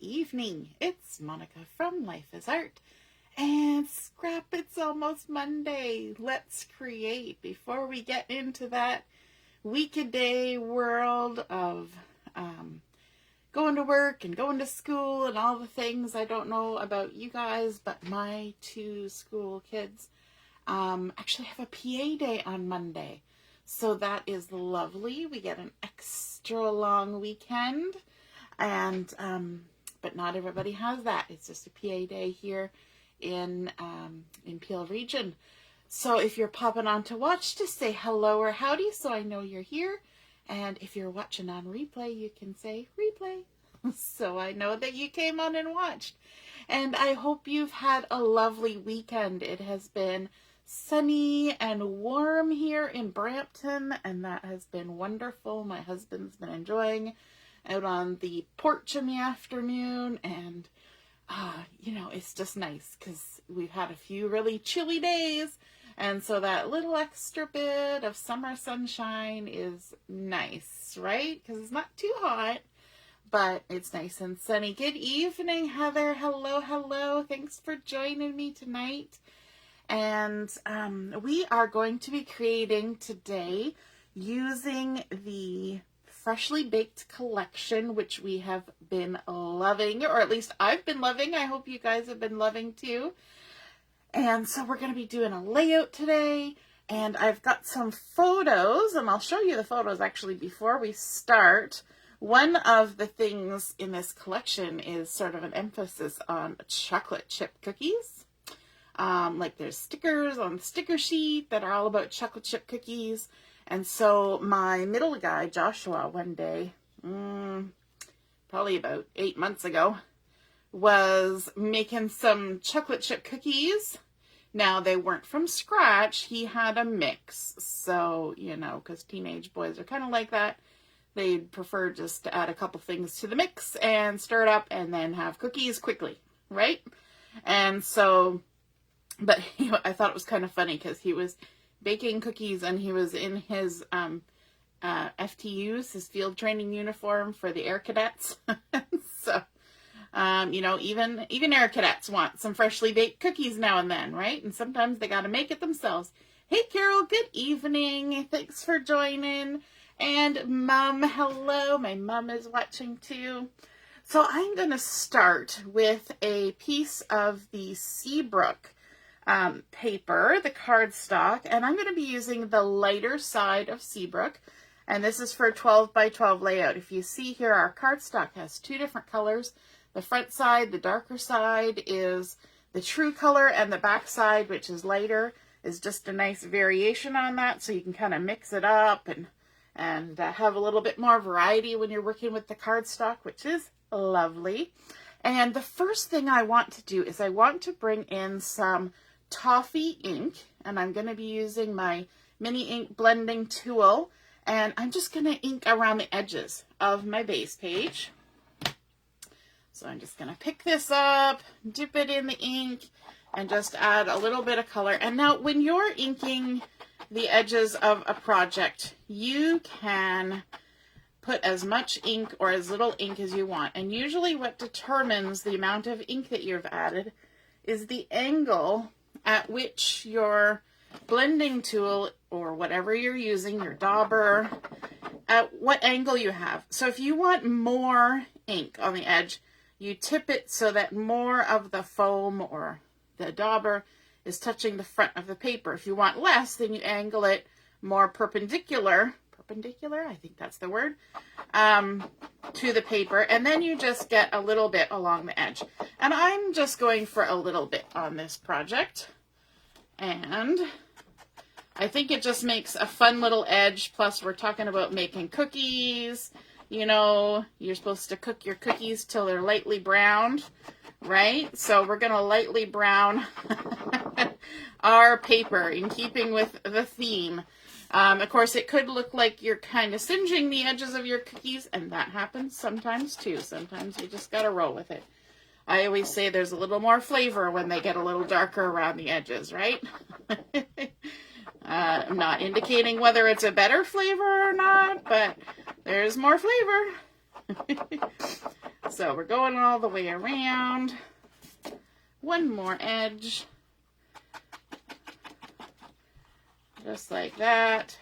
evening. It's Monica from Life is Art. And scrap, it's almost Monday. Let's create. Before we get into that week-a-day world of going to work and going to school and all the things, I don't know about you guys, but my two school kids actually have a PA day on Monday. So that is lovely. We get an extra long weekend, and but not everybody has that. It's just a PA day here in Peel region. So if you're popping on to watch, just say hello or howdy so I know you're here. And if you're watching on replay, you can say replay so I know that you came on and watched. And I hope you've had a lovely weekend. It has been sunny and warm here in Brampton, and that has been wonderful. My husband's been enjoying out on the porch in the afternoon, and you know, it's just nice because we've had a few really chilly days, and so that little extra bit of summer sunshine is nice, right? Because it's not too hot, but it's nice and sunny. Good evening, Heather. Hello, hello. Thanks for joining me tonight. And we are going to be creating today using the Freshly Baked collection, which we have been loving, or at least I've been loving. I hope you guys have been loving too. And so we're going to be doing a layout today, and I've got some photos, and I'll show you the photos actually before we start. One of the things in this collection is sort of an emphasis on chocolate chip cookies. Like there's stickers on the sticker sheet that are all about chocolate chip cookies. And so my middle guy, Joshua, one day, probably about 8 months ago, was making some chocolate chip cookies. Now, they weren't from scratch. He had a mix. So, you know, because teenage boys are kind of like that. They'd prefer just to add a couple things to the mix and stir it up and then have cookies quickly, right? And so, but I thought it was kind of funny because he was baking cookies and he was in his FTUs, his field training uniform for the Air Cadets. So, you know, even Air Cadets want some freshly baked cookies now and then, right? And sometimes they got to make it themselves. Hey, Carol, good evening. Thanks for joining. And Mom, hello. My mom is watching too. So I'm going to start with a piece of the Seabrook paper, the cardstock, and I'm going to be using the lighter side of Seabrook, and this is for a 12 by 12 layout. If you see here, our cardstock has two different colors. The front side, the darker side, is the true color, and the back side, which is lighter, is just a nice variation on that, so you can kind of mix it up and have a little bit more variety when you're working with the cardstock, which is lovely. And the first thing I want to do is I want to bring in some Toffee ink, and I'm going to be using my mini ink blending tool, and I'm just going to ink around the edges of my base page. So I'm just going to pick this up, dip it in the ink, and just add a little bit of color. And now when you're inking the edges of a project, you can put as much ink or as little ink as you want. And usually what determines the amount of ink that you've added is the angle at which your blending tool or whatever you're using, your dauber, at what angle you have. So if you want more ink on the edge, you tip it so that more of the foam or the dauber is touching the front of the paper. If you want less, then you angle it more perpendicular, I think that's the word, to the paper, and then you just get a little bit along the edge. And I'm just going for a little bit on this project, and I think it just makes a fun little edge. Plus we're talking about making cookies. You know, you're supposed to cook your cookies till they're lightly browned, right? So we're going to lightly brown our paper in keeping with the theme. Of course, it could look like you're kind of singeing the edges of your cookies, and that happens sometimes too. Sometimes you just got to roll with it. I always say there's a little more flavor when they get a little darker around the edges, right? I'm not indicating whether it's a better flavor or not, but there's more flavor. So we're going all the way around. One more edge. Just like that.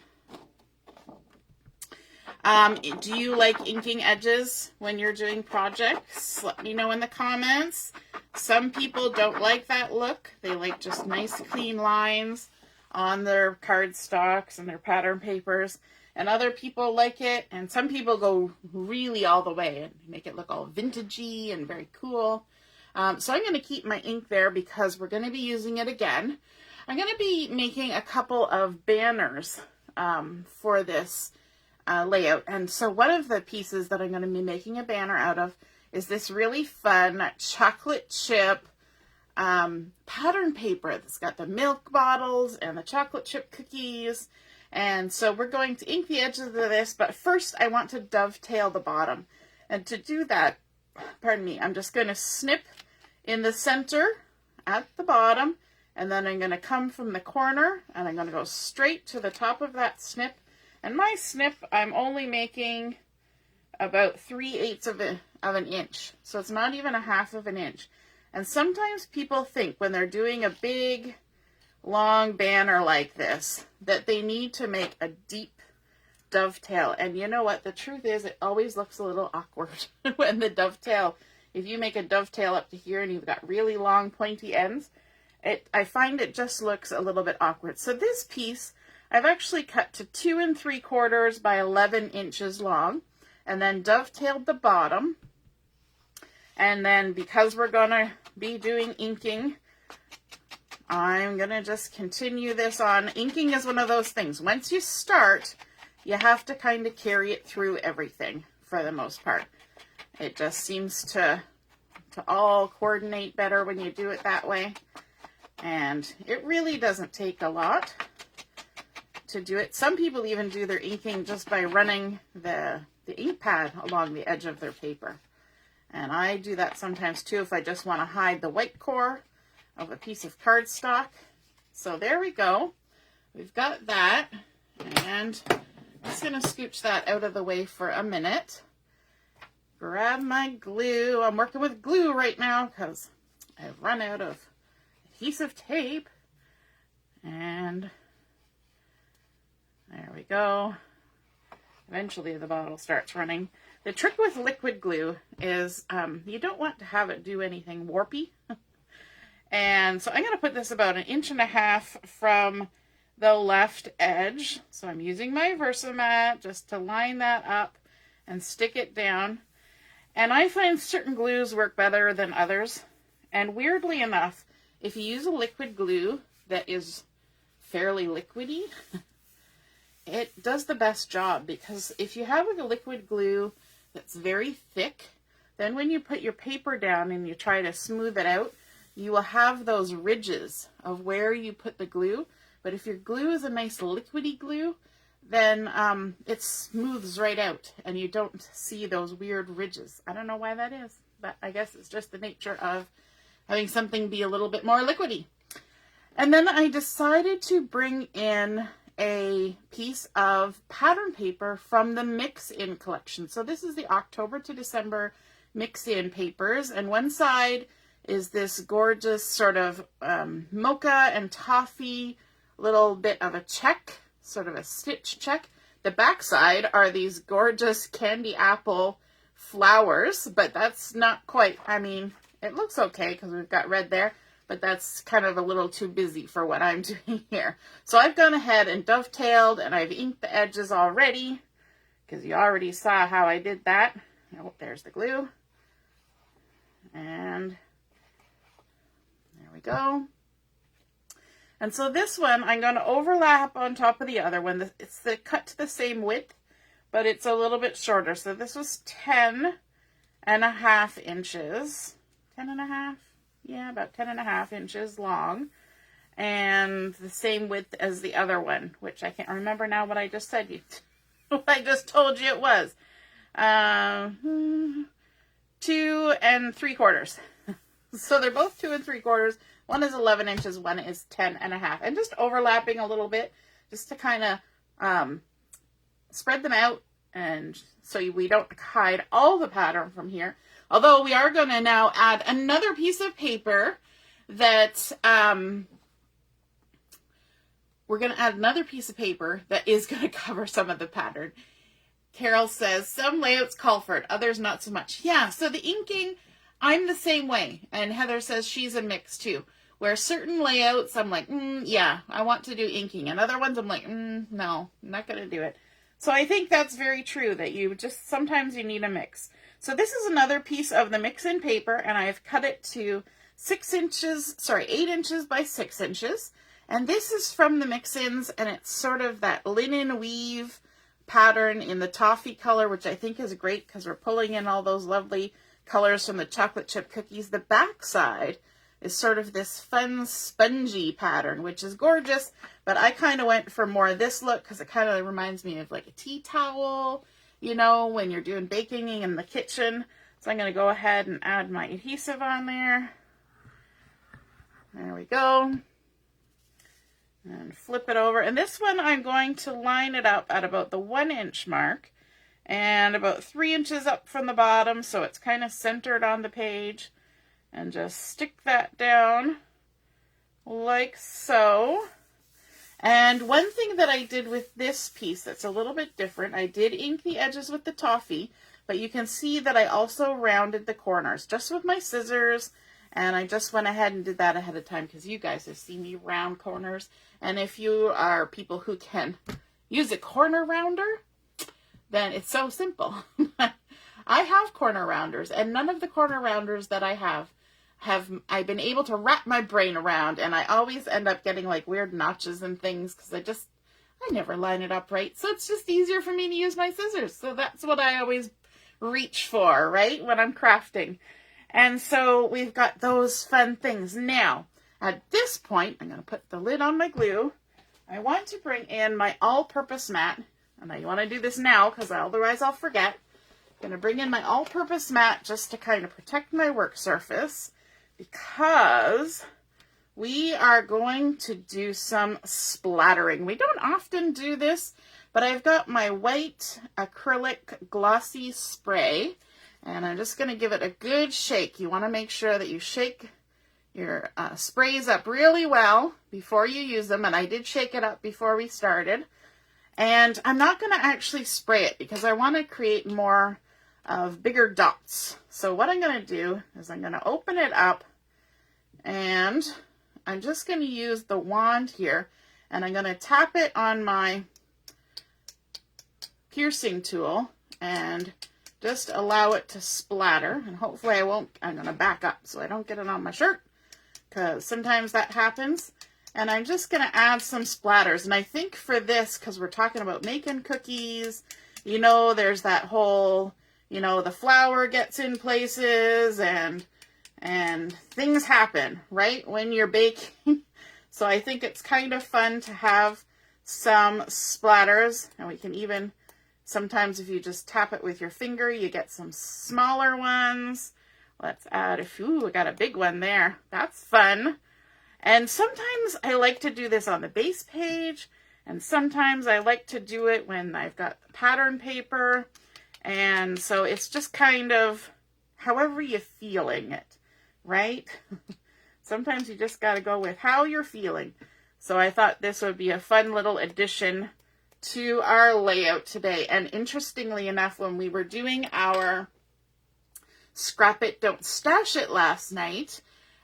Do you like inking edges when you're doing projects? Let me know in the comments. Some people don't like that look. They like just nice clean lines on their cardstocks and their pattern papers. And other people like it. And some people go really all the way and make it look all vintagey and very cool. So I'm going to keep my ink there because we're going to be using it again. I'm going to be making a couple of banners for this layout. And so one of the pieces that I'm going to be making a banner out of is this really fun chocolate chip pattern paper that's got the milk bottles and the chocolate chip cookies. And so we're going to ink the edges of this, but first I want to dovetail the bottom. And to do that, pardon me, I'm just going to snip in the center at the bottom, and then I'm going to come from the corner and I'm going to go straight to the top of that snip. And my snip, I'm only making about 3/8 of an inch. So it's not even 1/2 of an inch. And sometimes people think when they're doing a big, long banner like this, that they need to make a deep dovetail. And you know what? The truth is, it always looks a little awkward when the dovetail, if you make a dovetail up to here and you've got really long pointy ends, I find it just looks a little bit awkward. So this piece, I've actually cut to 2 3/4 by 11 inches long, and then dovetailed the bottom. And then because we're going to be doing inking, I'm going to just continue this on. Inking is one of those things. Once you start, you have to kind of carry it through everything for the most part. It just seems to all coordinate better when you do it that way. And it really doesn't take a lot to do it. Some people even do their inking just by running the ink pad along the edge of their paper. And I do that sometimes too if I just want to hide the white core of a piece of cardstock. So there we go. We've got that. And I'm just going to scooch that out of the way for a minute. Grab my glue. I'm working with glue right now because I've run out of adhesive tape. And there we go. Eventually the bottle starts running. The trick with liquid glue is you don't want to have it do anything warpy. And so I'm going to put this about 1.5 inches from the left edge. So I'm using my Versamat just to line that up and stick it down. And I find certain glues work better than others. And weirdly enough, if you use a liquid glue that is fairly liquidy, it does the best job, because if you have like a liquid glue that's very thick, then when you put your paper down and you try to smooth it out, you will have those ridges of where you put the glue. But if your glue is a nice liquidy glue, then it smooths right out and you don't see those weird ridges. I don't know why that is, but I guess it's just the nature of having something be a little bit more liquidy. And then I decided to bring in a piece of pattern paper from the Mix-in collection. So this is the October to December Mix-in papers, and one side is this gorgeous sort of mocha and toffee little bit of a check, sort of a stitch check. The back side are these gorgeous candy apple flowers, but that's not quite, I mean, it looks okay because we've got red there, but that's kind of a little too busy for what I'm doing here. So I've gone ahead and dovetailed, and I've inked the edges already, because you already saw how I did that. Oh, there's the glue. And there we go. And so this one, I'm going to overlap on top of the other one. It's cut to the same width, but it's a little bit shorter. So this was 10.5 inches. 10.5? Yeah, about 10.5 inches long. And the same width as the other one, which I can't remember now what I just said. What I just told you it was. 2 3/4. So they're both 2 3/4. One is 11 inches, one is 10.5. And just overlapping a little bit, just to kind of spread them out and so we don't hide all the pattern from here. Although we are going to now add another piece of paper that, we're going to add another piece of paper that is going to cover some of the pattern. Carol says, some layouts call for it, others not so much. Yeah, so the inking, I'm the same way. And Heather says she's a mix too. Where certain layouts, I'm like, yeah, I want to do inking. And other ones, I'm like, no, I'm not going to do it. So I think that's very true, that you just, sometimes you need a mix. So this is another piece of the mix-in paper, and I've cut it to 8 inches by 6 inches. And this is from the mix-ins, and it's sort of that linen weave pattern in the toffee color, which I think is great because we're pulling in all those lovely colors from the chocolate chip cookies. The back side is sort of this fun spongy pattern, which is gorgeous, but I kind of went for more of this look because it kind of reminds me of like a tea towel, you know, when you're doing baking in the kitchen. So I'm going to go ahead and add my adhesive on there. There we go. And flip it over. And this one I'm going to line it up at about the 1 inch mark and about 3 inches up from the bottom, so it's kind of centered on the page. And just stick that down like so. And one thing that I did with this piece that's a little bit different, I did ink the edges with the toffee, but you can see that I also rounded the corners just with my scissors, and I just went ahead and did that ahead of time because you guys have seen me round corners. And if you are people who can use a corner rounder, then it's so simple. I have corner rounders, and none of the corner rounders that I have I've been able to wrap my brain around, and I always end up getting like weird notches and things because I never line it up right. So it's just easier for me to use my scissors. So that's what I always reach for, right, when I'm crafting. And so we've got those fun things. Now, at this point, I'm going to put the lid on my glue. I want to bring in my all-purpose mat, and I want to do this now because otherwise I'll forget. I'm going to bring in my all-purpose mat just to kind of protect my work surface, because we are going to do some splattering. We don't often do this, but I've got my white acrylic glossy spray, and I'm just going to give it a good shake. You want to make sure that you shake your sprays up really well before you use them, and I did shake it up before we started. And I'm not going to actually spray it because I want to create more of bigger dots. So what I'm going to do is I'm going to open it up, and I'm just going to use the wand here, and I'm going to tap it on my piercing tool and just allow it to splatter. And hopefully I'm going to back up so I don't get it on my shirt, because sometimes that happens. And I'm just going to add some splatters. And I think for this, because we're talking about making cookies, you know, there's that whole, you know, the flour gets in places and things happen, right, when you're baking. So I think it's kind of fun to have some splatters. And we can even, sometimes if you just tap it with your finger, you get some smaller ones. Let's add a few. We got a big one there. That's fun. And sometimes I like to do this on the base page, and sometimes I like to do it when I've got pattern paper. And so it's just kind of however you're feeling it, right? Sometimes you just got to go with how you're feeling. So I thought this would be a fun little addition to our layout today. And interestingly enough, when we were doing our Scrap It, Don't Stash It last night,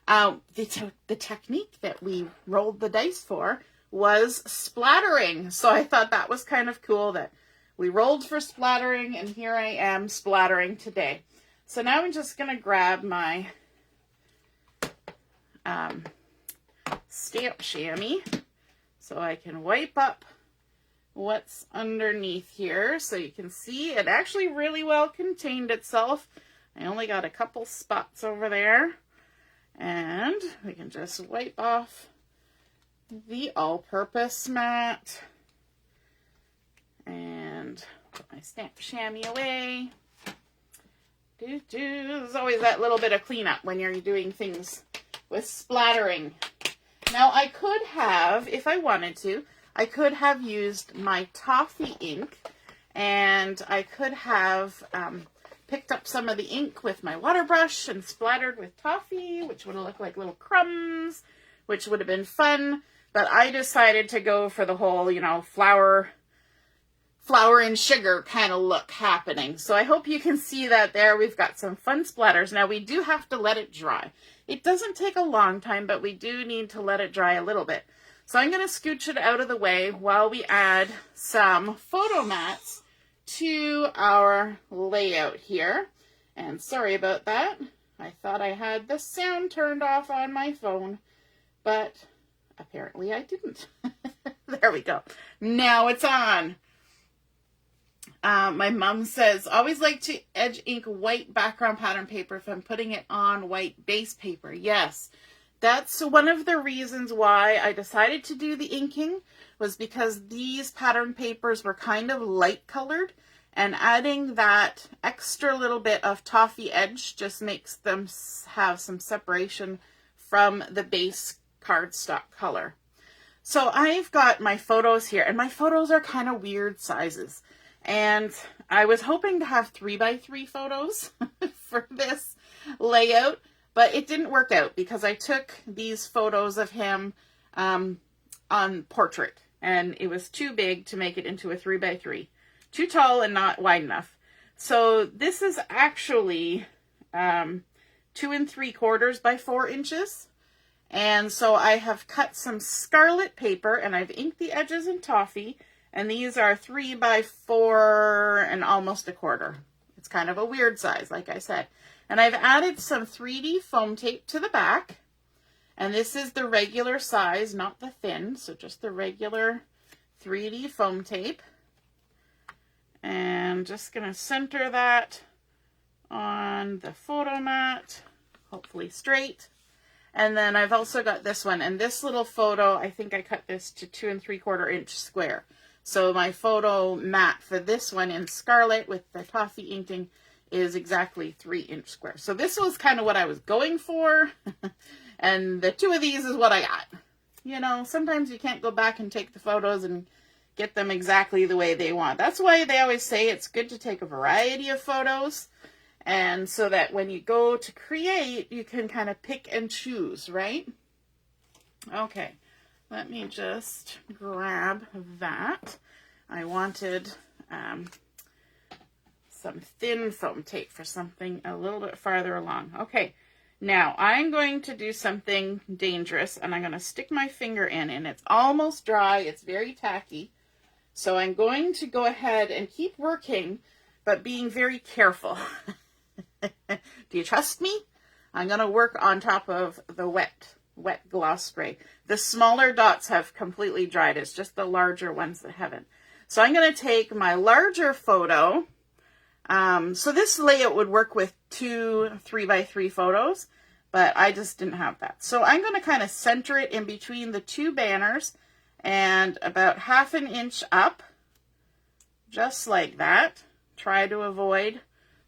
the technique that we rolled the dice for was splattering. So I thought that was kind of cool that we rolled for splattering, and here I am splattering today. So now I'm just going to grab my stamp chamois so I can wipe up what's underneath here. So you can see it actually really well contained itself. I only got a couple spots over there. And we can just wipe off the all-purpose mat and put my stamp chamois away. There's always that little bit of cleanup when you're doing things with splattering. Now I could have, if I wanted to, I could have used my Toffee ink and I could have picked up some of the ink with my water brush and splattered with toffee, which would have looked like little crumbs, which would have been fun. But I decided to go for the whole, you know, flour and sugar kind of look happening. So I hope you can see that there. We've got some fun splatters. Now we do have to let it dry. It doesn't take a long time, but we do need to let it dry a little bit. So I'm going to scooch it out of the way while we add some photo mats to our layout here. And sorry about that. I thought I had the sound turned off on my phone, but apparently I didn't. There we go. Now it's on. My mom says, always like to edge ink white background pattern paper if I'm putting it on white base paper. Yes, that's one of the reasons why I decided to do the inking, was because these pattern papers were kind of light colored, and adding that extra little bit of toffee edge just makes them have some separation from the base cardstock color. So I've got my photos here, and my photos are kind of weird sizes. And I was hoping to have 3x3 photos for this layout, but it didn't work out because I took these photos of him on portrait, and it was too big to make it into a 3x3. Too tall and not wide enough. So this is actually 2 3/4 by 4 inches. And so I have cut some scarlet paper, and I've inked the edges in toffee. And these are 3 by 4 and almost 1/4. It's kind of a weird size, like I said. And I've added some 3D foam tape to the back. And this is the regular size, not the thin. So just the regular 3D foam tape. And just going to center that on the photo mat, hopefully straight. And then I've also got this one. And this little photo, I think I cut this to 2 3/4 inch square. So my photo mat for this one in scarlet with the toffee inking is exactly 3 inch square. So this was kind of what I was going for. And the 2 of these is what I got. You know, sometimes you can't go back and take the photos and get them exactly the way they want. That's why they always say it's good to take a variety of photos. And so that when you go to create, you can kind of pick and choose, right? Okay. Let me just grab that. I wanted some thin foam tape for something a little bit farther along. Okay, now I'm going to do something dangerous, and I'm going to stick my finger in, and it's almost dry. It's very tacky. So I'm going to go ahead and keep working, but being very careful. Do you trust me? I'm going to work on top of the wet gloss spray. The smaller dots have completely dried. It's just the larger ones that haven't. So I'm going to take my larger photo. So this layout would work with 2 3x3 photos, but I just didn't have that. So I'm going to kind of center it in between the 2 banners and about 1/2 inch up, just like that. Try to avoid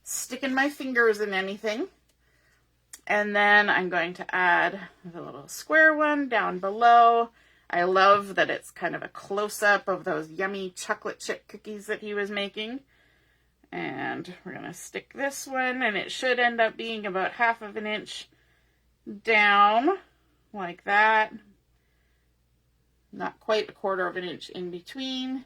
sticking my fingers in anything. And then I'm going to add the little square one down below. I love that it's kind of a close-up of those yummy chocolate chip cookies that he was making. And we're going to stick this one, and it should end up being about 1/2 inch down, like that. Not quite 1/4 inch in between.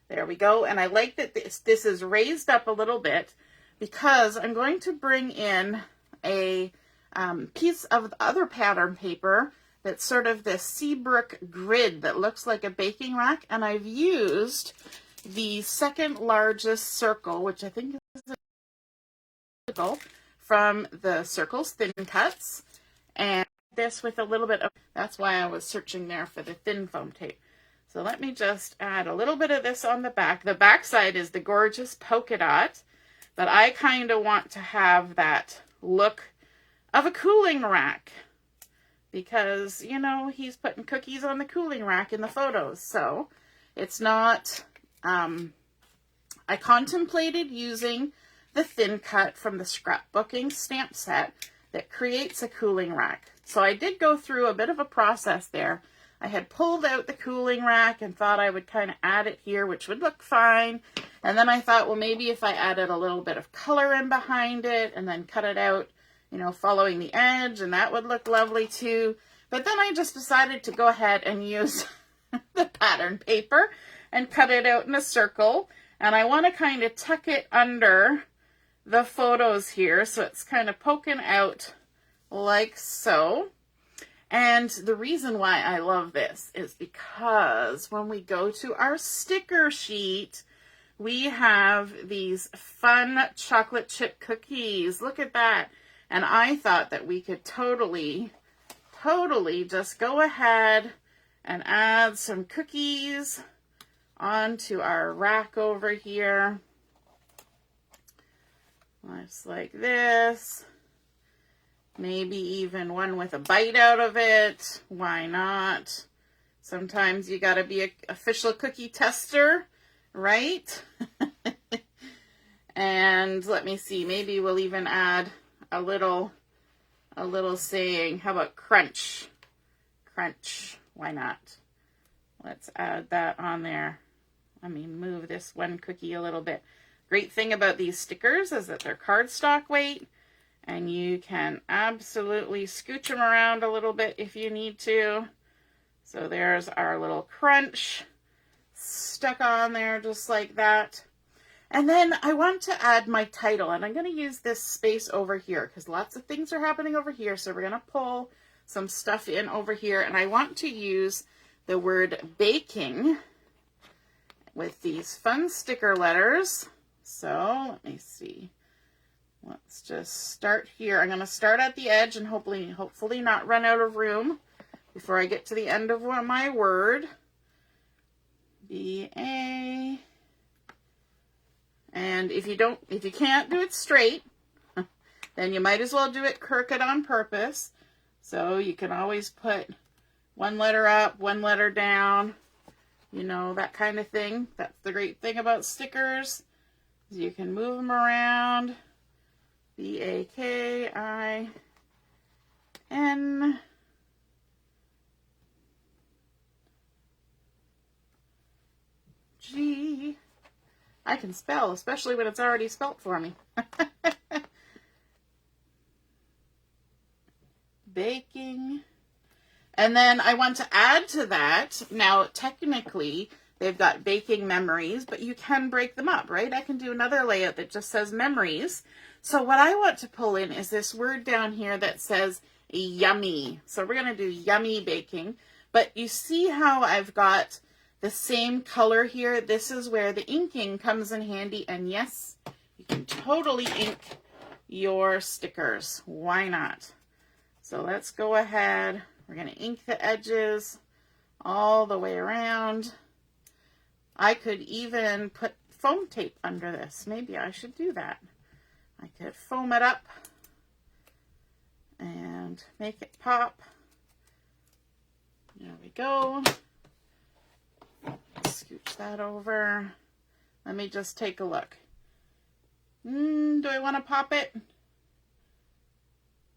There we go. And I like that this is raised up a little bit because I'm going to bring in a piece of the other pattern paper that's sort of this Seabrook grid that looks like a baking rack, and I've used the second largest circle, which I think is a circle from the Circles Thin Cuts, and this with a little bit of, that's why I was searching there for the thin foam tape. So let me just add a little bit of this on the back. The back side is the gorgeous polka dot, but I kind of want to have that look of a cooling rack because, you know, he's putting cookies on the cooling rack in the photos. So it's not, I contemplated using the thin cut from the scrapbooking stamp set that creates a cooling rack. So I did go through a bit of a process there. I had pulled out the cooling rack and thought I would kind of add it here, which would look fine. And then I thought, well, maybe if I added a little bit of color in behind it and then cut it out, you know, following the edge, and that would look lovely too. But then I just decided to go ahead and use the pattern paper and cut it out in a circle. And I want to kind of tuck it under the photos here, so it's kind of poking out like so. And the reason why I love this is because when we go to our sticker sheet, we have these fun chocolate chip cookies. Look at that. And I thought that we could totally just go ahead and add some cookies onto our rack over here. Just like this. Maybe even one with a bite out of it. Why not? Sometimes you gotta be an official cookie tester, right? And let me see, maybe we'll even add a little saying. How about crunch? Crunch, why not? Let's add that on there. Let me move this one cookie a little bit. Great thing about these stickers is that they're cardstock weight, and you can absolutely scooch them around a little bit if you need to. So there's our little crunch stuck on there just like that. And then I want to add my title, and I'm going to use this space over here because lots of things are happening over here. So we're going to pull some stuff in over here, and I want to use the word baking with these fun sticker letters. So let me see. Let's just start here. I'm going to start at the edge and hopefully not run out of room before I get to the end of my word. B-A. And if you can't do it straight, then you might as well do it crooked on purpose. So you can always put one letter up, one letter down, you know, that kind of thing. That's the great thing about stickers. You can move them around. B-A-K-I-N. G. I can spell, especially when it's already spelt for me. Baking. And then I want to add to that, now technically they've got baking memories, but you can break them up, right? I can do another layout that just says memories. So what I want to pull in is this word down here that says yummy. So we're going to do yummy baking. But you see how I've got the same color here? This is where the inking comes in handy. And yes, you can totally ink your stickers. Why not? So let's go ahead. We're going to ink the edges all the way around. I could even put foam tape under this. Maybe I should do that. I could foam it up and make it pop. There we go. Scooch that over. Let me just take a look. Do I want to pop it?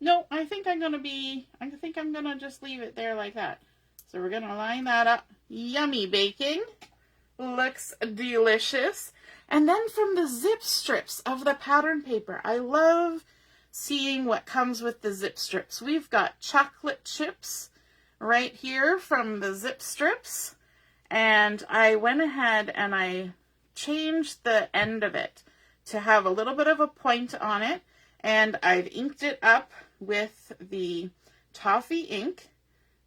No, I think I'm going to just leave it there like that. So we're going to line that up. Yummy baking. Looks delicious. And then from the zip strips of the pattern paper, I love seeing what comes with the zip strips. We've got chocolate chips right here from the zip strips. And I went ahead and I changed the end of it to have a little bit of a point on it. And I've inked it up with the Toffee ink.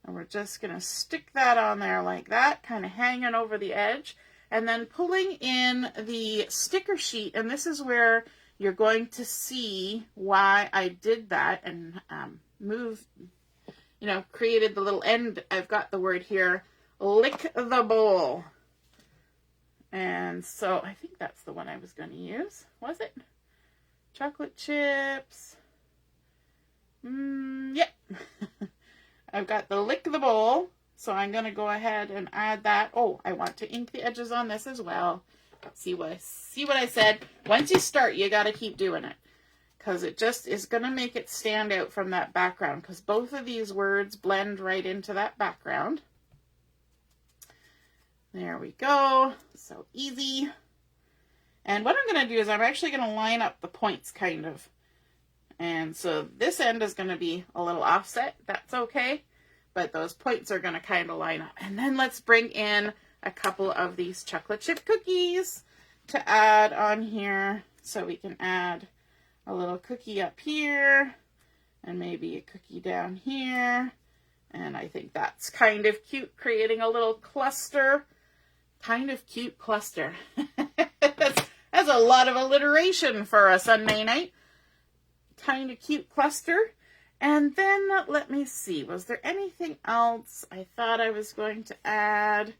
And we're just going to stick that on there like that, kind of hanging over the edge. And then pulling in the sticker sheet. And this is where you're going to see why I did that and created the little end. I've got the word here, lick the bowl. And so I think that's the one I was going to use. Was it? Chocolate chips. Yep. I've got the lick the bowl. So I'm going to go ahead and add that. Oh, I want to ink the edges on this as well. See what I said? Once you start, you got to keep doing it. Because it just is going to make it stand out from that background. Because both of these words blend right into that background. There we go. So easy. And what I'm going to do is I'm actually going to line up the points kind of. And so this end is going to be a little offset. That's okay. But those points are going to kind of line up. And then let's bring in a couple of these chocolate chip cookies to add on here. So we can add a little cookie up here and maybe a cookie down here. And I think that's kind of cute, creating a little cluster. Kind of cute cluster. That's a lot of alliteration for a Sunday night. Kind of cute cluster. And then let me see, was there anything else I thought I was going to add?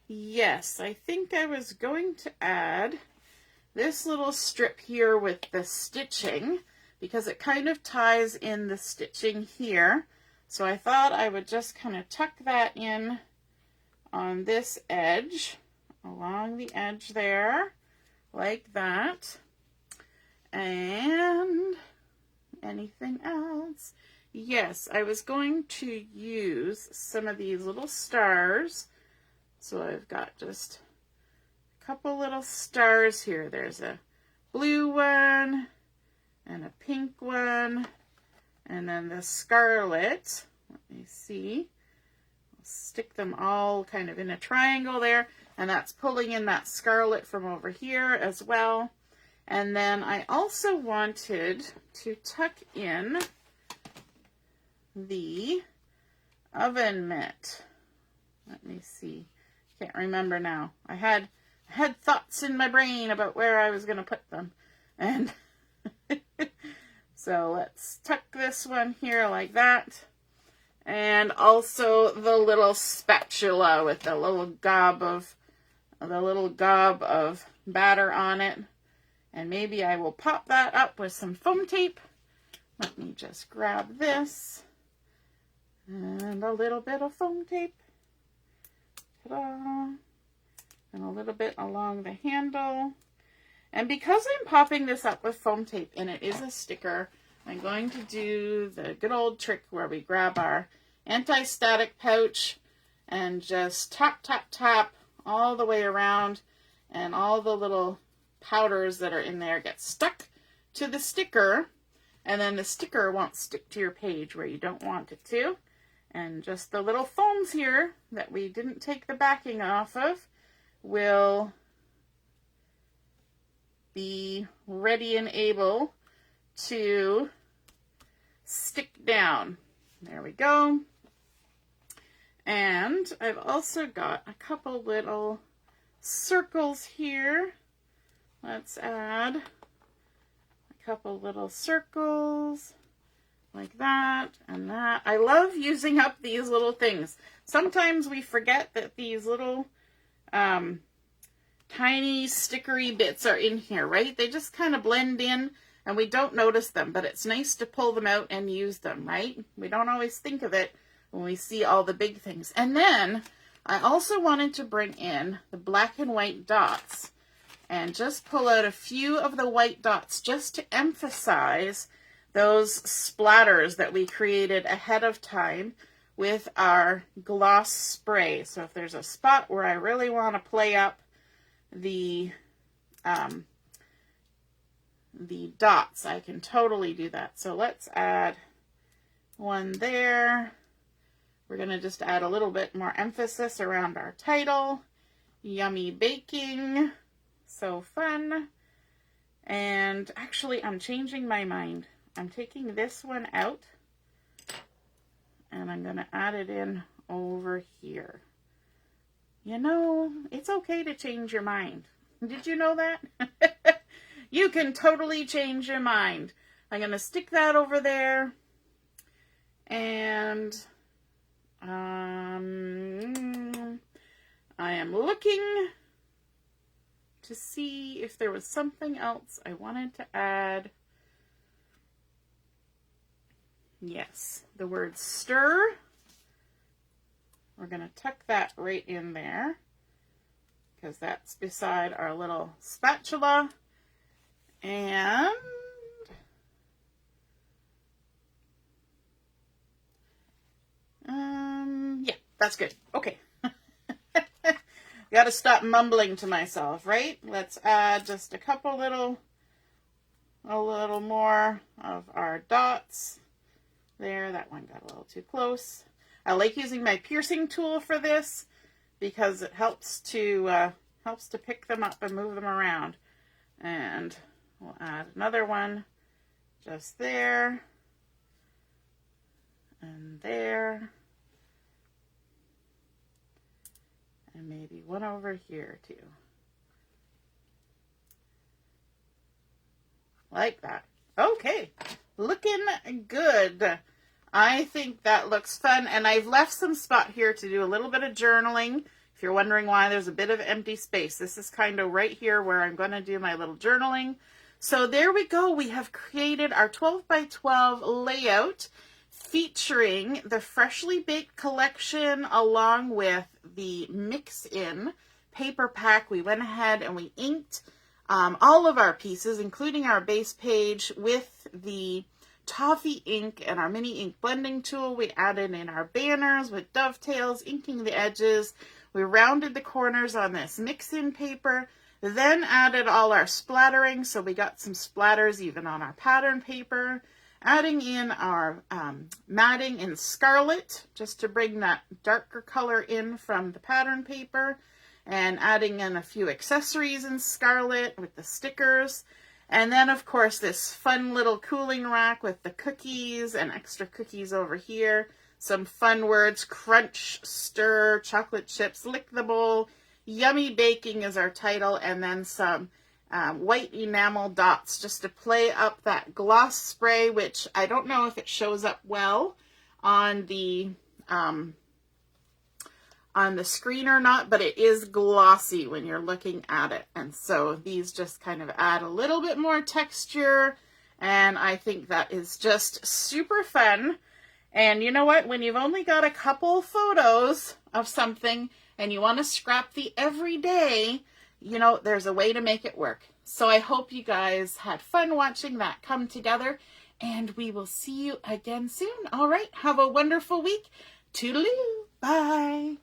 Yes, I think I was going to add this little strip here with the stitching, because it kind of ties in the stitching here. So I thought I would just kind of tuck that in on this edge, along the edge there, like that. And anything else? Yes, I was going to use some of these little stars. So I've got just a couple little stars here. There's a blue one and a pink one, and then the scarlet. Let me see. I'll stick them all kind of in a triangle there, and that's pulling in that scarlet from over here as well. And then I also wanted to tuck in the oven mitt. Let me see. Can't remember now. I had thoughts in my brain about where I was going to put them. And so let's tuck this one here like that. And also the little spatula with the little gob of batter on it. And maybe I will pop that up with some foam tape. Let me just grab this. And a little bit of foam tape. Ta-da! And a little bit along the handle. And because I'm popping this up with foam tape and it is a sticker, I'm going to do the good old trick where we grab our anti-static pouch and just tap, tap, tap all the way around, and all the little powders that are in there get stuck to the sticker, and then the sticker won't stick to your page where you don't want it to. And just the little foams here that we didn't take the backing off of will be ready and able to stick down. There we go. And I've also got a couple little circles here. Let's add a couple little circles like that and that. I love using up these little things. Sometimes we forget that these little tiny stickery bits are in here, right? They just kind of blend in and we don't notice them, but it's nice to pull them out and use them, right? We don't always think of it when we see all the big things. And then I also wanted to bring in the black and white dots and just pull out a few of the white dots just to emphasize those splatters that we created ahead of time with our gloss spray. So if there's a spot where I really want to play up the dots, I can totally do that. So let's add one there. We're going to just add a little bit more emphasis around our title. Yummy baking. So fun. And actually, I'm changing my mind. I'm taking this one out and I'm going to add it in over here. You know, it's okay to change your mind. Did you know that? You can totally change your mind. I'm going to stick that over there. And I am looking to see if there was something else I wanted to add. Yes, the word stir. We're going to tuck that right in there because that's beside our little spatula. And yeah, that's good. Okay. Gotta stop mumbling to myself, right? Let's add just a little more of our dots. There, that one got a little too close. I like using my piercing tool for this because it helps to pick them up and move them around. And we'll add another one just there and there. And maybe one over here too. Like that. Okay, looking good. I think that looks fun, and I've left some spot here to do a little bit of journaling. If you're wondering why there's a bit of empty space, this is kind of right here where I'm going to do my little journaling. So there we go. We have created our 12 by 12 layout featuring the Freshly Baked collection along with the Mix-in paper pack. We went ahead and we inked all of our pieces, including our base page, with the Toffee ink and our mini ink blending tool. We added in our banners with dovetails, inking the edges. We rounded the corners on this Mix-in paper, then added all our splattering. So we got some splatters even on our pattern paper. Adding in our matting in scarlet, just to bring that darker color in from the pattern paper. And adding in a few accessories in scarlet with the stickers. And then, of course, this fun little cooling rack with the cookies and extra cookies over here. Some fun words: crunch, stir, chocolate chips, lick the bowl, yummy baking is our title, and then some white enamel dots just to play up that gloss spray, which I don't know if it shows up well on the screen or not, but it is glossy when you're looking at it. And so these just kind of add a little bit more texture, and I think that is just super fun. And you know what? When you've only got a couple photos of something and you want to scrap the everyday, you know, there's a way to make it work. So I hope you guys had fun watching that come together, and we will see you again soon. All right, have a wonderful week. Toodaloo. Bye.